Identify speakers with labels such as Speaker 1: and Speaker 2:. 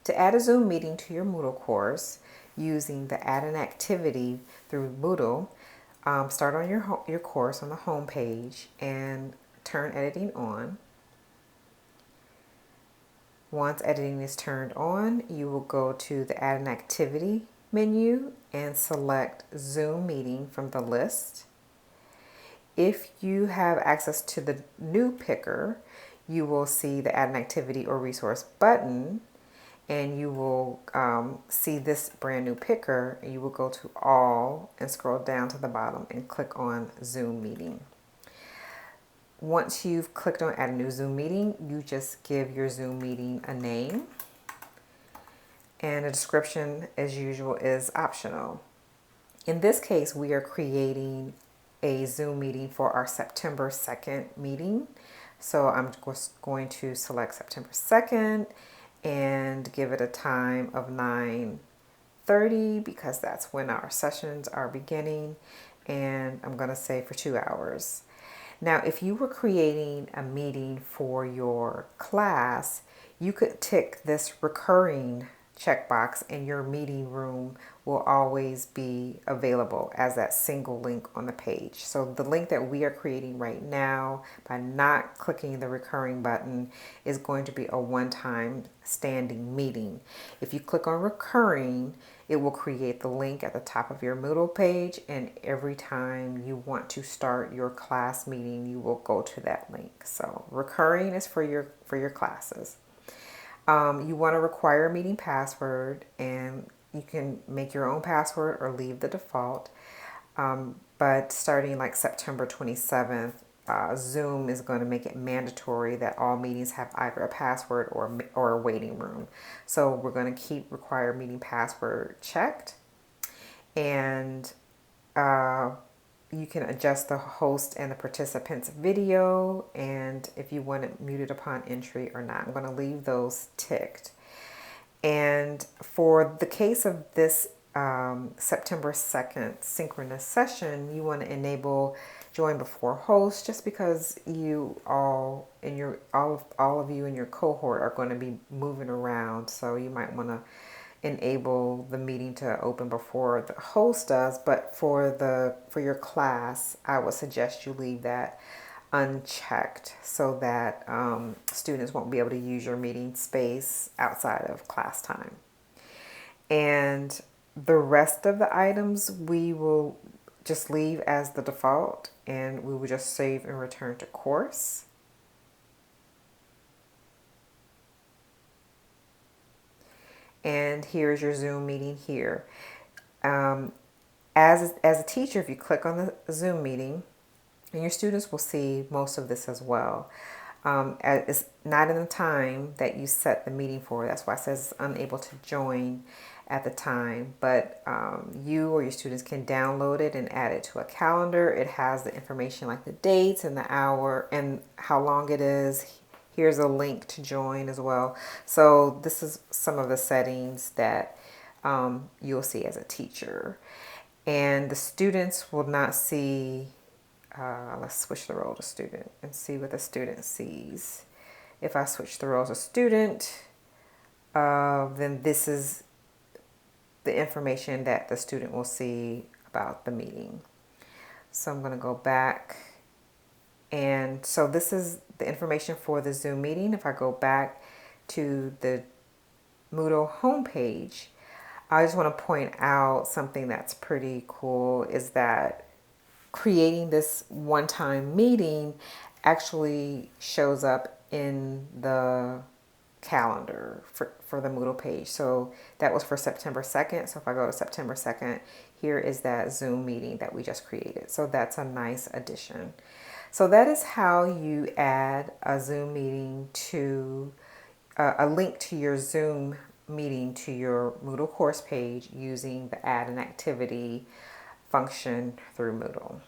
Speaker 1: To add a Zoom meeting to your Moodle course using the Add an Activity through Moodle, start on your course on the home page and turn editing on. Once editing is turned on, you will go to the Add an Activity menu and select Zoom meeting from the list. If you have access to the new picker, you will see the Add an Activity or Resource button, and you will see this brand new picker. You will go to All and scroll down to the bottom and click on Zoom Meeting. Once you've clicked on Add a New Zoom Meeting, you just give your Zoom meeting a name, and a description, as usual, is optional. In this case, we are creating a Zoom meeting for our September 2nd meeting. So I'm just going to select September 2nd and give it a time of 9:30 because that's when our sessions are beginning, and I'm going to say for 2 hours. Now, if you were creating a meeting for your class, you could tick this recurring checkbox and your meeting room will always be available as that single link on the page. So the link that we are creating right now, by not clicking the recurring button, is going to be a one-time standing meeting. If you click on recurring, it will create the link at the top of your Moodle page, and every time you want to start your class meeting, you will go to that link. So recurring is for your classes. You want to require a meeting password, and you can make your own password or leave the default. But starting like September 27th, Zoom is going to make it mandatory that all meetings have either a password or a waiting room. So we're going to keep require meeting password checked, and you can adjust the host and the participant's video, and if you want it muted upon entry or not. I'm going to leave those ticked. And for the case of this September 2nd synchronous session, you want to enable join before host, just because you all of you in your cohort are going to be moving around, so you might want to enable the meeting to open before the host does. But for your class, I would suggest you leave that unchecked so that students won't be able to use your meeting space outside of class time. And the rest of the items we will just leave as the default, and we will just save and return to course. And here's your Zoom meeting here. As a teacher, if you click on the Zoom meeting, and your students will see most of this as well. It's not in the time that you set the meeting for. That's why it says unable to join at the time. But you or your students can download it and add it to a calendar. It has the information like the dates and the hour and how long it is. Here's a link to join as well. So this is some of the settings that you'll see as a teacher. And the students will not see, let's switch the role to student and see what the student sees. If I switch the role to student, then this is the information that the student will see about the meeting. So I'm going to go back. And so this is the information for the Zoom meeting. If I go back to the Moodle homepage, I just want to point out something that's pretty cool, is that creating this one-time meeting actually shows up in the calendar for the Moodle page. So that was for September 2nd. So if I go to September 2nd, here is that Zoom meeting that we just created. So that's a nice addition. So that is how you add a Zoom meeting to a link to your Zoom meeting to your Moodle course page using the Add an Activity function through Moodle.